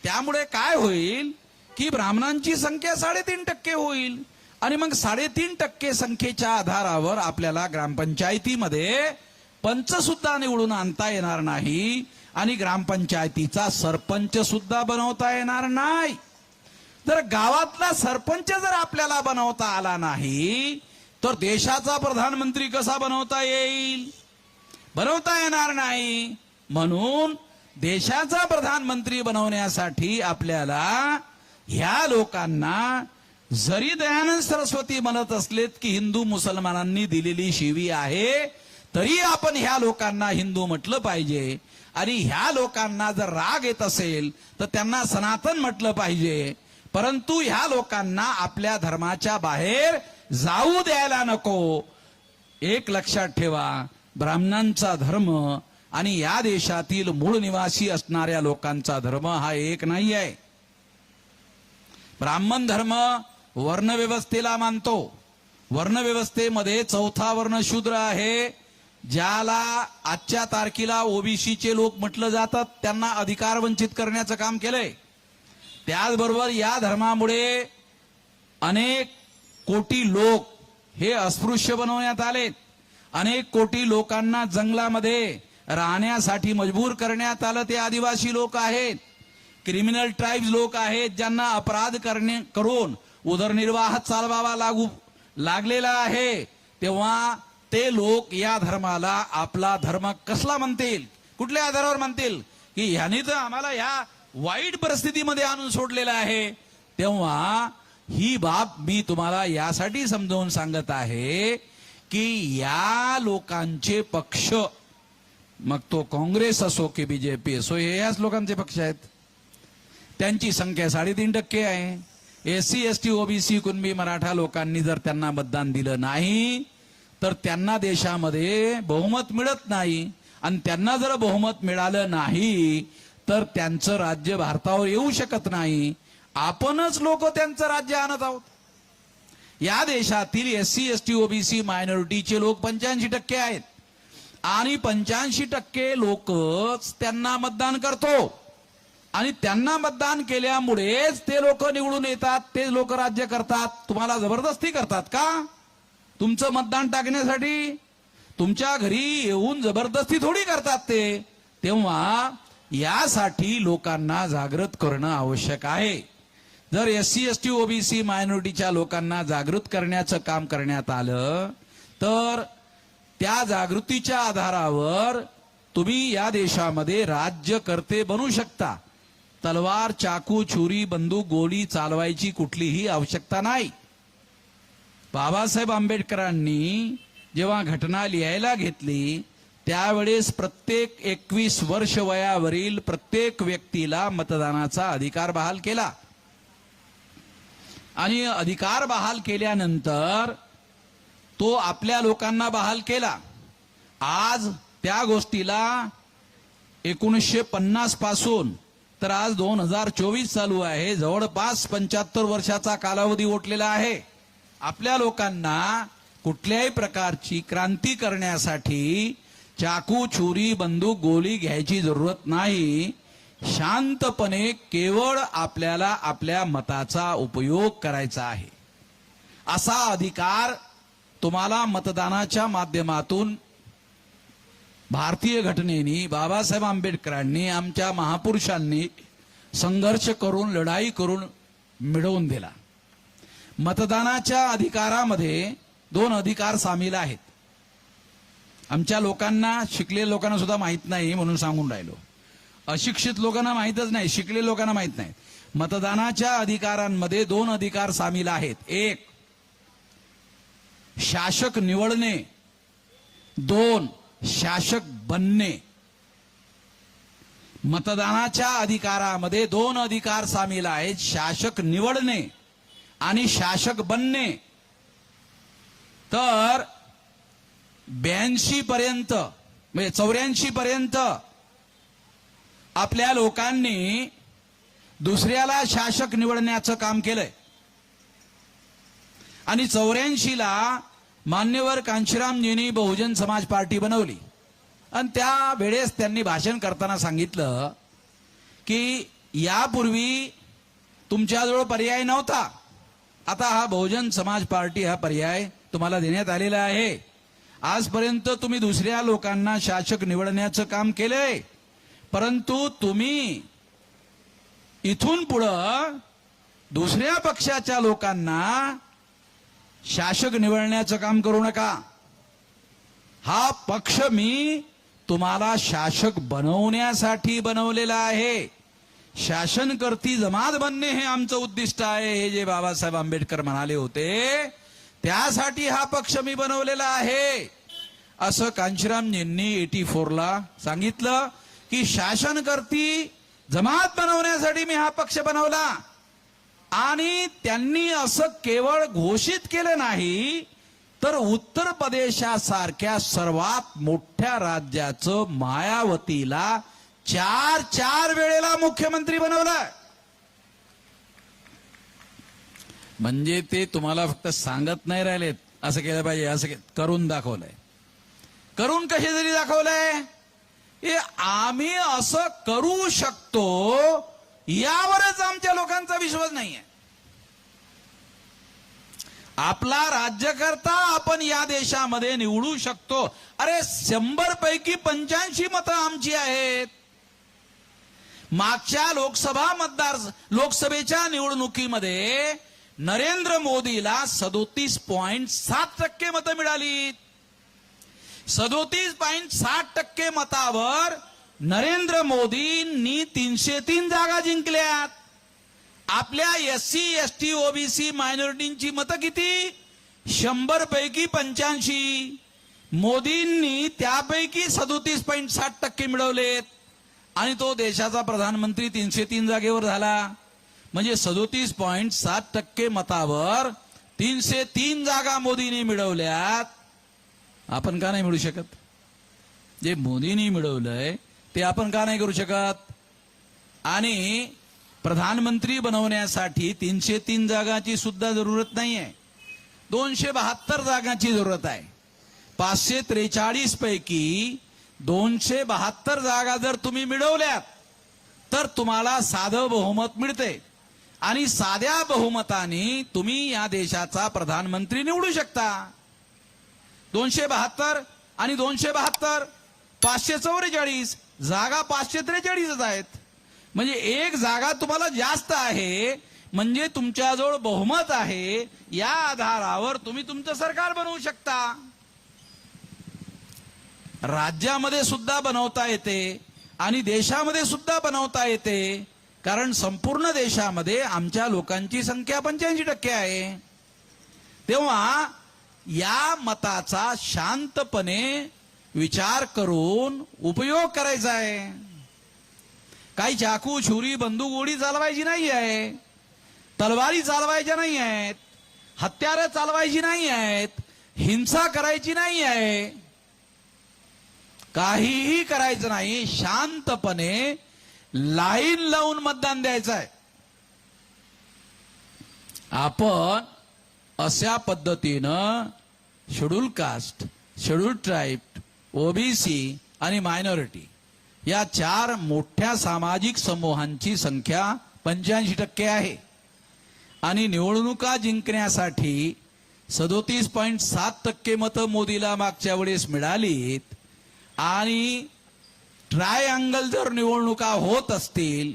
त्यामुळे काय होईल की ब्राह्मणांची संख्या 3.5% होईल आणि मग 3.5% संख्येच्या आधारावर आपल्याला ग्रामपंचायतीमध्ये पंच सुद्धा निवडून आणता येणार नाही आणि ग्रामपंचायतीचा सरपंच सुद्धा बनवता येणार नाही. जर गावातला सरपंच जर आपल्याला बनवता आला नाही तर देशाचा प्रधानमंत्री कसा बनवता येईल? बनवता येणार नाही. म्हणून देशाचा प्रधानमंत्री बनवण्यासाठी आपल्याला ह्या लोकांना जरी दयानंद सरस्वती म्हणत असलेत की हिंदू मुसलमानांनी दिलेली शिवी आहे, तरी आपण ह्या लोकांना हिंदू म्हटलं पाहिजे. आणि ह्या लोकांना जर राग येत असेल तर त्यांना सनातन म्हटलं पाहिजे. परंतु ह्या लोकांना आपल्या धर्माच्या बाहेर जाऊ द्यायला नको. एक लक्षात ठेवा, ब्राह्मणांचा धर्म आणि या देशातील मूळ निवासी असणाऱ्या लोकांचा धर्म हा एक नाही आहे. ब्राह्मण धर्म वर्णव्यवस्थेला मानतो. वर्णव्यवस्थेमध्ये 4था वर्ण शूद्र आहे, ज्याला आजच्या तारखेला ओबीसीचे लोक म्हटलं जातात. त्यांना अधिकार वंचित करण्याचं काम केलंय. त्याचबरोबर या धर्मामुळे अनेक कोटी लोक हे अस्पृश्य बनवण्यात आले. अनेक कोटी लोकांना जंगलामध्ये राहण्यासाठी मजबूर करण्यात आलं. ते आदिवासी लोक आहेत, क्रिमिनल ट्राईब्स लोक आहेत, ज्यांना अपराध करून उदरनिर्वाह चालवावा लागलेला आहे. तेव्हा ते लोक या धर्माला आपला धर्म कसला म्हणतील? कुठल्या आधारावर म्हणतील की ह्यानी तर आम्हाला ह्या वाईट परिस्थितीमध्ये आणून सोडलेलं आहे? तेव्हा ही बाब मी तुम्हाला यासाठी समजावून सांगत आहे की या लोकांचे पक्ष, मग तो काँग्रेस असो की बीजेपी असो, हे याच लोकांचे पक्ष आहेत. त्यांची संख्या 3.5% आहे. SC ST OBC Kunbi Maratha लोकांनी जर त्यांना मतदान दिलं नाही तर त्यांना देशामध्ये बहुमत मिळत नाही. आणि त्यांना जर बहुमत मिळालं नाही तर त्यांचं राज्य भारतावर येऊ शकत नाही. आपणच लोक त्यांचं राज्य आणत आहोत. या देशातील SC ST OBC मायनॉरिटीचे लोक 85% आहेत आणि 85% लोकच त्यांना मतदान करतो. आणि त्यांना मतदान केल्यामुळेच ते लोक निवडून येतात, ते लोक राज्य करतात. तुम्हाला जबरदस्ती करतात का तुमचं मतदान टाकण्यासाठी? तुमच्या घरी येऊन जबरदस्ती थोडी करतात ते. तेव्हा यासाठी लोकांना जागृत करणं आवश्यक आहे. जर SC ST OBC मायनॉरिटीच्या लोकांना जागृत करण्याचं काम करण्यात आलं तर त्या जागृतीच्या आधारावर तुम्ही या देशामध्ये राज्यकर्ते बनू शकता. तलवार, चाकू, छुरी, बंदूक, गोळी चालवायची कुठलीही आवश्यकता नाही. बाबासाहेब आंबेडकरांनी जेव्हा घटना लिहायला घेतली त्यावेळेस प्रत्येक 21 वर्ष वयावरील प्रत्येक व्यक्तीला मतदानाचा अधिकार बहाल केला. आणि अधिकार बहाल केल्यानंतर तो आपल्या लोकांना बहाल केला. आज त्या गोष्टीला 1950 पासून तर आज 2024 चालू आहे. जवळपास 75 वर्षाचा कालावधी ओटलेला आहे. आपल्या लोकांना कुठल्याही प्रकारची क्रांती करण्यासाठी चाकू, छुरी, बंदूक, गोळी घ्यायची जरूरत नाही. शांतपणे केवळ आपल्याला आपल्या मताचा उपयोग करायचा आहे. असा अधिकार तुम्हाला मतदानाच्या माध्यमातून भारतीय घटनेनी बाबासाहेब आंबेडकरांनी आमच्या महापुरुषांनी संघर्ष करून लढाई करून मिळवून दिला. मतदानाच्या अधिकारामध्ये 2 अधिकार सामील आहेत. आमच्या लोकांना, शिकलेल्या लोकांना सुद्धा माहित नाही म्हणून सांगून राहिलो. अशिक्षित लोकांना माहितच नाही, शिकलेल्या लोकांना माहित नाही. मतदानाच्या अधिकारांमध्ये 2 अधिकार सामील आहेत. 1 शासक निवडणे, 2 शासक बनणे. मतदानाच्या अधिकारामध्ये 2 अधिकार सामील आहेत, शासक निवडणे आणि शासक बनणे. तर 82 पर्यंत म्हणजे 84 पर्यंत आपल्या लोकांनी दुसऱ्याला शासक निवडण्याचं काम केलंय आणि 84 ला मान्यवर कांशीरामजींनी बहुजन समाज पार्टी बनवली. आणि त्या वेळेस त्यांनी भाषण करताना सांगितलं की यापूर्वी तुमच्याजवळ पर्याय नव्हता, आता हा बहुजन समाज पार्टी हा पर्याय तुम्हाला देण्यात आलेला आहे. आजपर्यंत तुम्ही दुसऱ्या लोकांना शासक निवडण्याचं काम केलंय, परंतु तुम्ही इथून पुढं दुसऱ्या पक्षाच्या लोकांना शासक निवडण्याचं काम करू नका. हा पक्ष मी तुम्हाला शासक बनवण्यासाठी बनवलेला आहे. शासनकर्ती जमात बनणे हे आमचं उद्दिष्ट आहे, हे जे बाबासाहेब आंबेडकर म्हणाले होते, त्यासाठी हा पक्ष मी बनवलेला आहे असं कांशीरामजींनी 84 ला सांगितलं की शासनकर्ती जमात बनवण्यासाठी मी हा पक्ष बनवला. आणि त्यांनी असं केवळ घोषित केलं नाही, तर उत्तर प्रदेशासारख्या सर्वात मोठ्या राज्याचं मायावतीला 4 वेळेला मुख्यमंत्री बनवलं. म्हणजे ते तुम्हाला फक्त सांगत नाही राहिलेत असं केलं पाहिजे, असं करून दाखवलंय. करून कसे तरी दाखवलंय, हे आम्ही असं करू शकतो यावरच आमच्या लोकांचा विश्वास नाहीये. आपला राज्यकर्ता आपण या देशामध्ये निवडू शकतो. अरे 100 पैकी 85 मतं आमची आहेत. मागच्या लोकसभेच्या निवडणुकीमध्ये नरेंद्र मोदीला 37.7% मतं मिळाली. 37.7% मतावर नरेंद्र मोदींनी 303 जागा जिंकल्यात. आपल्या SC ST OBC मायनॉरिटींची मतं किती? 100 पैकी 85. मोदींनी त्यापैकी 37.7% मिळवलेत आणि तो देशाचा प्रधानमंत्री 303 जागेवर झाला. म्हणजे 37.7% मतावर 303 जागा मोदींनी मिळवल्यात. आपण का नाही मिळू शकत? जे मोदींनी मिळवलंय ते आपण का नाही करू शकत? आणि प्रधानमंत्री बनवण्यासाठी 303 जागाची सुद्धा जरूरत नाहीये, 272 जागांची जरूरत आहे. 543 पैकी 272 जागा जर तुम्ही मिळवल्यात तर तुम्हाला साधं बहुमत मिळते आणि साध्या बहुमताने तुम्ही या देशाचा प्रधानमंत्री निवडू शकता. 272 आणि 272 544 जागा 543 आहेत. म्हणजे एक जागा तुम्हाला जास्त आहे, म्हणजे तुमच्याजवळ बहुमत आहे. या आधारावर तुम्ही तुमचं सरकार बनवू शकता. राज्यामध्ये सुद्धा बनवता येते आणि देशामध्ये सुद्धा बनवता येते, कारण संपूर्ण देशामध्ये आमच्या लोकांची संख्या 85% आहे. तेव्हा या मताचा शांतपणे विचार करून उपयोग करायचा आहे. काही चाकू छुरी बंदूक गोळी चालवायची नाही आहे, तलवारी चालवायच्या नाही आहेत, हत्यारं चालवायची नाही आहेत, हिंसा करायची नाही आहे, काहीही करायचं नाही. शांतपणे लाईन लावून मतदान द्यायचं आहे. आपण अशा पद्धतीनं schedule caste, schedule tribe, OBC आणि मायनॉरिटी या 4 मोठ्या सामाजिक समूहांची संख्या 85% आहे. आणि निवडणुका जिंकण्यासाठी 37.7% मतं मोदीला मागच्या वेळेस मिळालीत. आणि ट्रायअँगल जर निवडणुका होत असतील,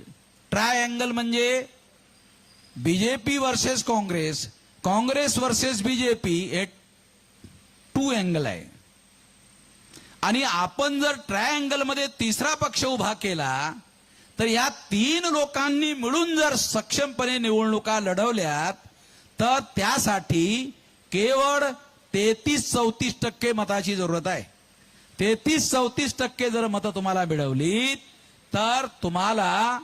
ट्रायअँगल म्हणजे BJP versus Congress, Congress versus BJP, हे 2 अँगल आहे. आणि आपण जर ट्रायअँगल मध्ये तिसरा पक्ष उभा केला तर या 3 लोकांनी मिळून जर सक्षमपणे निवडणुका लढवल्यात तर त्यासाठी केवळ 33-34% मताची जरूरत आहे. 33-34% जर मतं तुम्हाला मिळवली तर तुम्हाला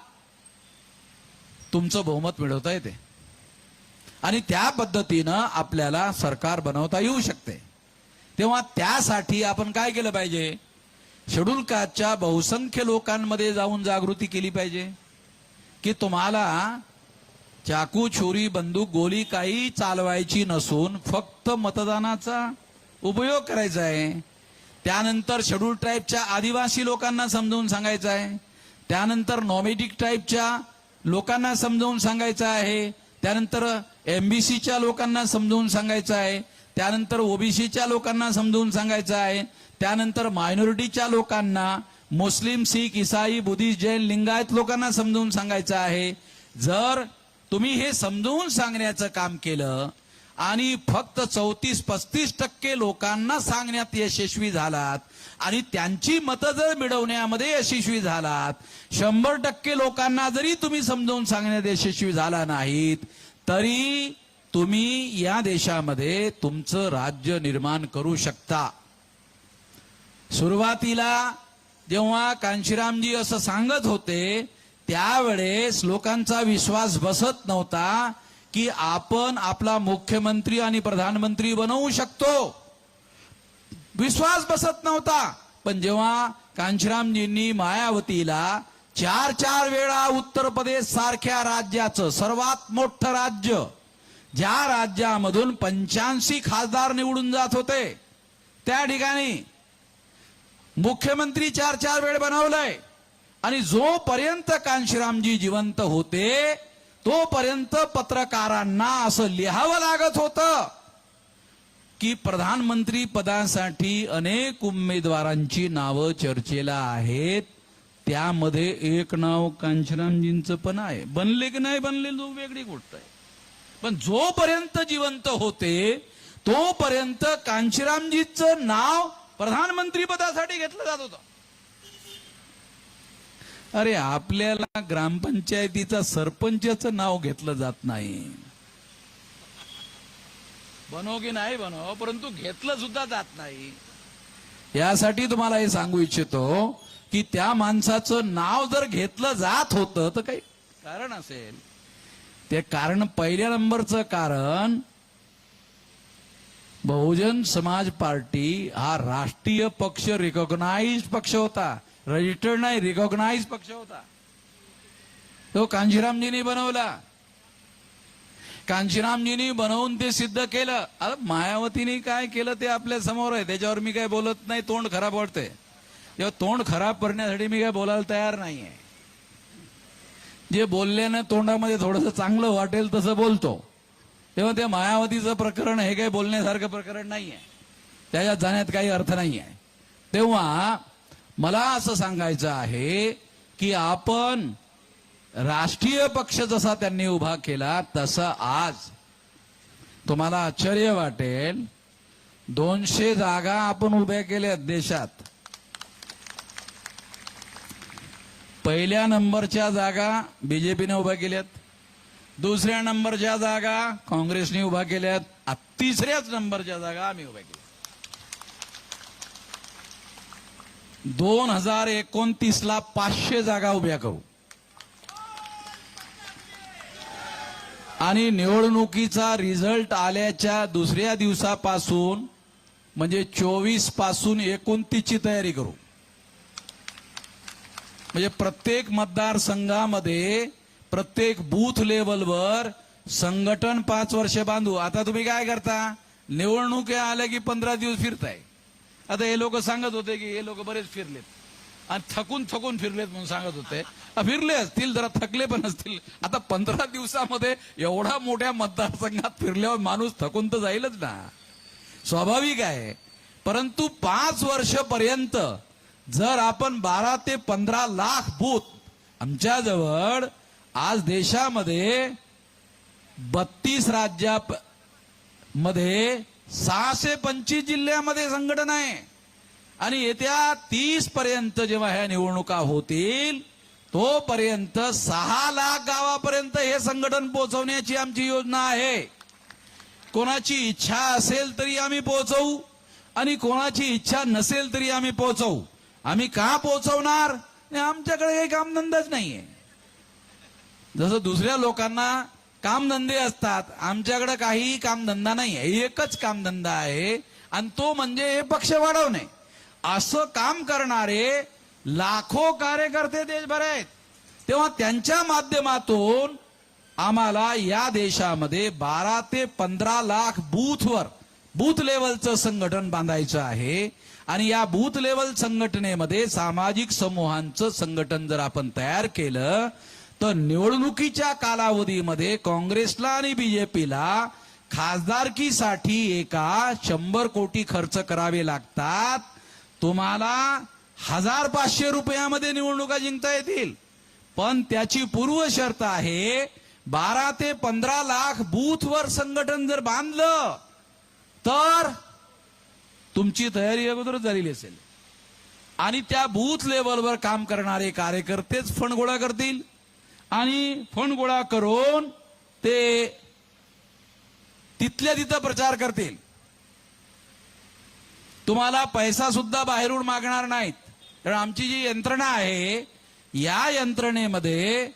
तुमचं बहुमत मिळवता येते आणि त्या पद्धतीनं आपल्याला सरकार बनवता येऊ शकते. तेव्हा त्यासाठी आपण काय केलं पाहिजे? शेड्यूल कास्टच्या बहुसंख्य लोकांमध्ये जाऊन जागृती केली पाहिजे की तुम्हाला चाकू, छुरी, बंदूक, गोली काही चालवायची नसून फक्त मतदानाचा उपयोग करायचा आहे. त्यानंतर शेड्यूल ट्राईबच्या आदिवासी लोकांना समजावून सांगायचं आहे. त्यानंतर नॉमेडिक ट्राईबच्या लोकांना समजावून सांगायचं आहे. त्यानंतर एमबीसीच्या लोकांना समजावून सांगायचं आहे. त्यानंतर ओबीसीच्या लोकांना समजावून सांगायचं आहे. त्यानंतर मायनॉरिटीच्या लोकांना, मुस्लिम, शीख, ईसाई, बुद्धिस्ट, जैन, लिंगायत लोकांना समजावून सांगायचं आहे. जर तुम्ही हे समजावून सांगण्याचं काम केलं आणि फक्त 34-35% लोकांना सांगण्यात यशस्वी झालात आणि त्यांची मतं जर मिळवण्यामध्ये यशस्वी झालात, 100% लोकांना जरी तुम्ही समजावून सांगण्यात यशस्वी झाला नाहीत तरी तुम्ही या देशामध्ये तुमचं राज्य निर्माण करू शकता. सुरुवातीला जेव्हा कांशीरामजी असं सांगत होते त्यावेळेस लोकांचा विश्वास बसत नव्हता की आपण आपला मुख्यमंत्री आणि प्रधानमंत्री बनवू शकतो. विश्वास बसत नव्हता. पण जेव्हा कांशीरामजींनी मायावतीला 4 वेळा उत्तर प्रदेश सारख्या राज्याचं, सर्वात मोठं राज्य, ज्या राज्यामधून 85 खासदार निवडून जात होते, त्या ठिकाणी मुख्यमंत्री 4 वेळ बनवलंय. आणि जोपर्यंत कांशीरामजी जिवंत होते तोपर्यंत पत्रकारांना असं लिहावं लागत होतं की प्रधानमंत्री पदासाठी अनेक उमेदवारांची नावं चर्चेला आहेत, त्यामध्ये एक नाव कांशीरामजींचं पण आहे. बनले की नाही बनले वेगळी गोष्ट आहे, पण जोपर्यंत जिवंत होते तोपर्यंत कांशीरामजींचं नाव प्रधानमंत्री पदासाठी घेतलं जात होतं. अरे आपल्याला ग्रामपंचायतीचा सरपंचाचं नाव घेतलं जात नाही. बनो की नाही बनो, परंतु घेतलं सुद्धा जात नाही. यासाठी तुम्हाला हे सांगू इच्छितो की त्या माणसाचं नाव जर घेतलं जात होतं तर काही कारण असेल. ते कारण, पहिल्या नंबरचं कारण, बहुजन समाज पार्टी हा राष्ट्रीय पक्ष, रिकॉग्नाइज पक्ष होता. रजिस्टर्ड नाही, रिकॉग्नाइज पक्ष होता. तो कांशीरामजींनी बनवला. कांशीरामजींनी बनवून ते सिद्ध केलं. अरे मायावतीने काय केलं ते आपल्या समोर आहे, त्याच्यावर मी काय बोलत नाही. तोंड खराब वाटते, तेव्हा तोंड खराब करण्यासाठी मी काय बोलायला तयार नाहीये. जे बोलल्यानं तोंडामध्ये थोडंसं चांगलं वाटेल तसं बोलतो. तेव्हा ते मायावतीचं प्रकरण हे काही बोलण्यासारखं प्रकरण नाहीये, त्याच्यात जाण्यात काही अर्थ नाहीये. तेव्हा मला असं सांगायचं आहे की आपण राष्ट्रीय पक्ष जसा त्यांनी उभा केला तसा आज तुम्हाला आश्चर्य वाटेल 200 जागा आपण उभ्या केल्यात देशात. पहिल्या नंबरच्या जागा बीजेपीने उभ्या केल्यात, दुसऱ्या नंबरच्या जागा काँग्रेसने उभा केल्यात, 3ऱ्याच नंबरच्या जागा आम्ही उभ्या केल्या. 2029ला 500 जागा उभ्या करू आणि निवडणुकीचा रिझल्ट आल्याच्या दुसऱ्या दिवसापासून म्हणजे 24 पासून 29ची तयारी करू. म्हणजे प्रत्येक मतदारसंघामध्ये, प्रत्येक बूथ लेवलवर संघटन 5 वर्ष बांधू. आता तुम्ही काय करता, निवडणुकी आल्या की 15 दिवस फिरताय. आता हे लोक सांगत होते की हे लोक बरेच फिरलेत आणि थकून फिरलेत म्हणून सांगत होते. फिरले असतील, जरा थकले पण असतील. आता 15 दिवसामध्ये एवढा मोठ्या मतदारसंघात फिरल्यावर माणूस थकून तर जाईलच ना, स्वाभाविक आहे. परंतु 5 वर्षपर्यंत जर आपण 12 ते 15 लाख बूथ, आमच्याजवळ आज देशामध्ये 32 राज्यामध्ये 625 जिल्ह्यामध्ये संघटना आहे आणि येत्या 30 पर्यंत जेव्हा ह्या निवडणुका होतील तोपर्यंत 6 लाख गावापर्यंत हे संघटन पोहोचवण्याची आमची योजना आहे. कोणाची इच्छा असेल तरी आम्ही पोहोचवू आणि कोणाची इच्छा नसेल तरी आम्ही पोहोचवू. आम्ही का पोहोचवणार? आमच्याकडे काही कामधंदाच नाहीये. जसं दुसऱ्या लोकांना कामधंदे असतात, आमच्याकडे काही कामधंदा नाही आहे. एकच कामधंदा आहे आणि तो म्हणजे हे पक्ष वाढवणे. असं काम करणारे लाखो कार्यकर्ते देशभर आहेत. तेव्हा त्यांच्या माध्यमातून आम्हाला या देशामध्ये 12 ते 15 लाख बूथ लेवलचं संघटन बांधायचं आहे आणि या बूथ लेवल संघटनेमध्ये सामाजिक समूहांचं संघटन जर आपण तयार केलं तर निवडणुकीच्या कालावधीमध्ये काँग्रेसला आणि बीजेपीला खासदारकीसाठी एका 100 कोटी खर्च करावे लागतात. तुम्हाला 1500 रुपयामध्ये निवडणुका जिंकता येतील. पण त्याची पूर्व शर्त आहे 12 ते 15 लाख बूथवर संघटन जर बांधलं तर तुमची तयारी अगोदरच झालेली असेल आणि त्या बूथ लेवलवर काम करणारे कार्यकर्तेच फंड गोळा करतील आणि फंड गोळा करून ते तिथल्या तिथं प्रचार करतील. तुम्हाला पैसा सुद्धा बाहेरून मागणार नाहीत. कारण आमची जी यंत्रणा आहे या यंत्रणेमध्ये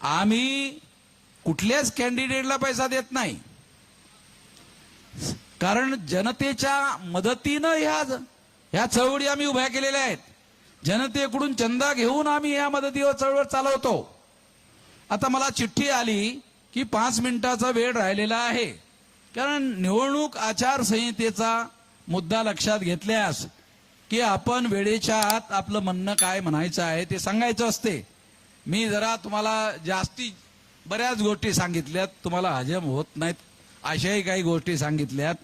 आम्ही कुठल्याच कॅन्डिडेटला पैसा देत नाही. कारण जनतेच्या मदतीनं ह्या चळवळी आम्ही उभ्या केलेल्या आहेत. जनतेकडून चंदा घेऊन आम्ही या मदतीवर चळवळ चालवतो. आता मला चिठ्ठी आली की 5 मिनिटाचा वेळ राहिलेला आहे. कारण निवडणूक आचारसंहितेचा मुद्दा लक्षात घेतल्यास की आपण वेळेच्या आत आपलं म्हणणं काय म्हणायचं आहे ते सांगायचं असते. मी जरा तुम्हाला बऱ्याच गोष्टी सांगितल्यात, तुम्हाला हजम होत नाहीत अशाही काही गोष्टी सांगितल्यात.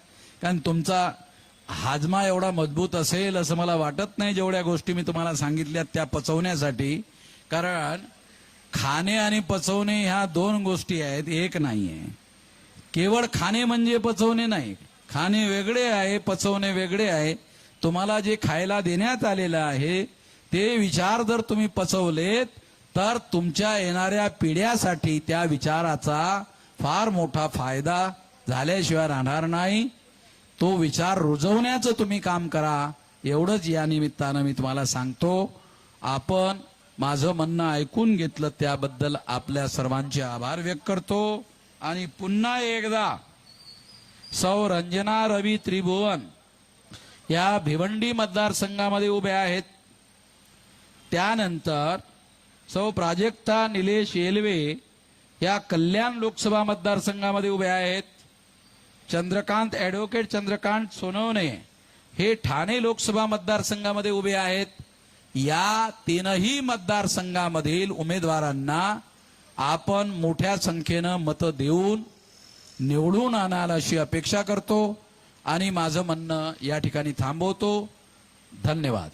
कारण तुमचा हाजमा एवढा मजबूत असेल असं मला वाटत नाही जेवढ्या गोष्टी मी तुम्हाला सांगितल्यात त्या पचवण्यासाठी. कारण खाणे आणि पचवणे ह्या 2 गोष्टी आहेत, एक नाहीये. केवळ खाणे म्हणजे पचवणे नाही. खाणे वेगळे आहे, पचवणे वेगळे आहे. तुम्हाला जे खायला देण्यात आलेलं आहे ते विचार जर तुम्ही पचवलेत तर तुमच्या येणाऱ्या पिढ्यासाठी त्या विचाराचा फार मोठा फायदा झाल्याशिवाय राहणार नाही. तो विचार रुजवण्याचं तुम्ही काम करा, एवढंच या निमित्तानं मी तुम्हाला सांगतो. आपण माझं म्हणणं ऐकून घेतलं त्याबद्दल आपल्या सर्वांचे आभार व्यक्त करतो. आणि पुन्हा एकदा सौ रंजना रवी त्रिभुवन या भिवंडी मतदारसंघामध्ये उभ्या आहेत. त्यानंतर सौ प्राजक्ता निलेश येलवे या कल्याण लोकसभा मतदारसंघामध्ये उभे आहेत. ॲडव्होकेट चंद्रकांत सोनवणे हे ठाणे लोकसभा मतदारसंघामध्ये उभे आहेत. या 3ही मतदारसंघामधील उमेदवारांना आपण मोठ्या संख्येनं मतं देऊन निवडून आणाल अशी अपेक्षा करतो आणि माझं म्हणणं या ठिकाणी थांबवतो. धन्यवाद.